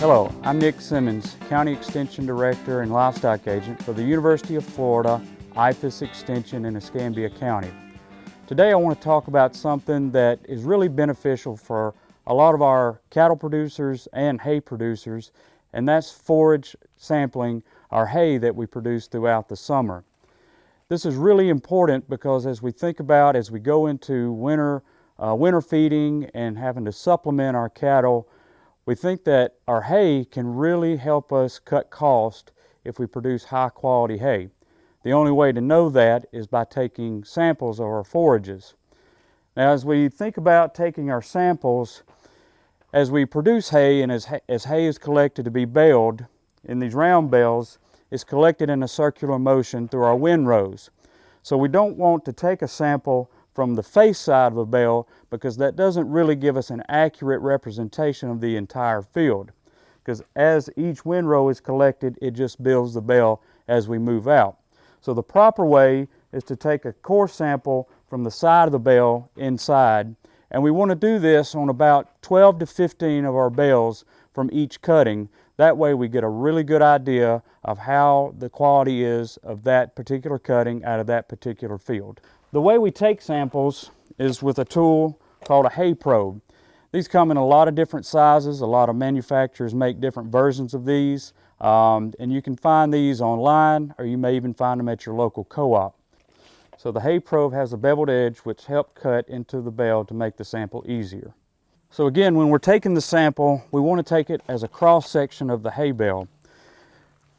Hello, I'm Nick Simmons, County Extension Director and Livestock Agent for the University of Florida IFAS Extension in Escambia County. Today I want to talk about something that is really beneficial for a lot of our cattle producers and hay producers, and that's forage sampling our hay that we produce throughout the summer. This is really important because as we think about, as we go into winter feeding and having to supplement our cattle, we think that our hay can really help us cut cost if we produce high quality hay. The only way to know that is by taking samples of our forages. Now, as we think about taking our samples, as we produce hay and as hay is collected to be baled in these round bales, it's collected in a circular motion through our windrows. So we don't want to take a sample from the face side of a bale because that doesn't really give us an accurate representation of the entire field. Because as each windrow is collected, it just builds the bale as we move out. So the proper way is to take a core sample from the side of the bale inside, and we want to do this on about 12 to 15 of our bales from each cutting. That way we get a really good idea of how the quality is of that particular cutting out of that particular field. The way we take samples is with a tool called a hay probe. These come in a lot of different sizes. A lot of manufacturers make different versions of these, and you can find these online, or you may even find them at your local co-op. So the hay probe has a beveled edge which helps cut into the bale to make the sample easier. So again, when we're taking the sample, we want to take it as a cross section of the hay bale.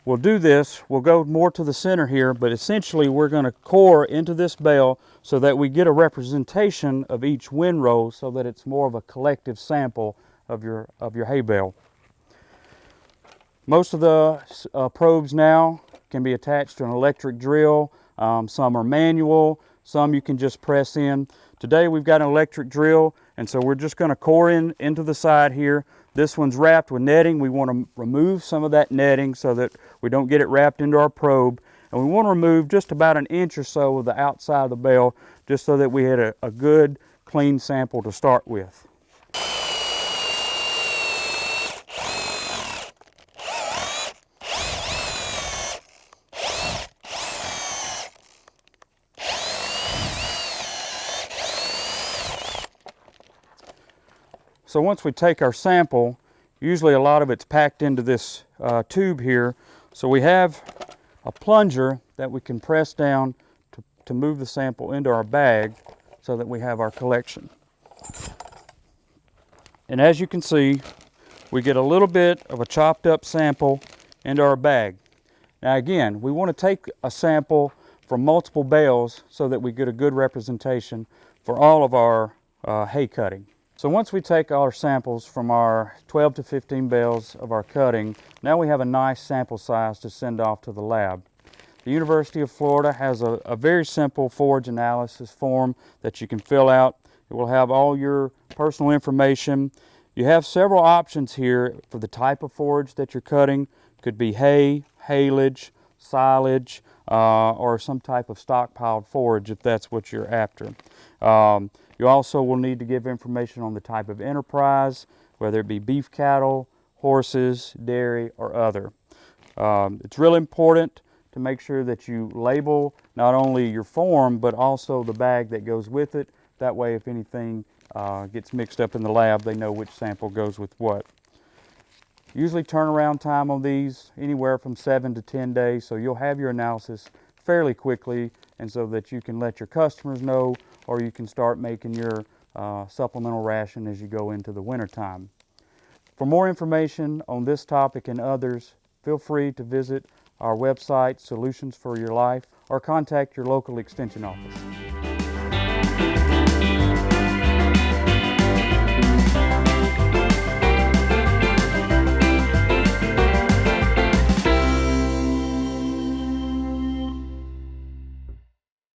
We'll do this, we'll go more to the center here, but essentially we're going to core into this bale so that we get a representation of each windrow so that it's more of a collective sample of your hay bale. Most of the probes now can be attached to an electric drill. Some are manual, some you can just press in. Today we've got an electric drill, and so we're just going to core into the side here. This one's wrapped with netting. We want to remove some of that netting so that we don't get it wrapped into our probe. And we want to remove just about an inch or so of the outside of the bale just so that we had a good clean sample to start with. So once we take our sample, usually a lot of it's packed into this tube here. So we have a plunger that we can press down to move the sample into our bag so that we have our collection. And as you can see, we get a little bit of a chopped up sample into our bag. Now again, we want to take a sample from multiple bales so that we get a good representation for all of our hay cutting. So once we take our samples from our 12 to 15 bales of our cutting, now we have a nice sample size to send off to the lab. The University of Florida has a very simple forage analysis form that you can fill out. It will have all your personal information. You have several options here for the type of forage that you're cutting. It could be hay, haylage, silage, or some type of stockpiled forage if that's what you're after. You also will need to give information on the type of enterprise, whether it be beef cattle, horses, dairy, or other. It's really important to make sure that you label not only your form, but also the bag that goes with it. That way, if anything gets mixed up in the lab, they know which sample goes with what. Usually turnaround time on these, anywhere from 7 to 10 days, so you'll have your analysis fairly quickly, and so that you can let your customers know, or you can start making your supplemental ration as you go into the winter time. For more information on this topic and others, feel free to visit our website, Solutions for Your Life, or contact your local extension office.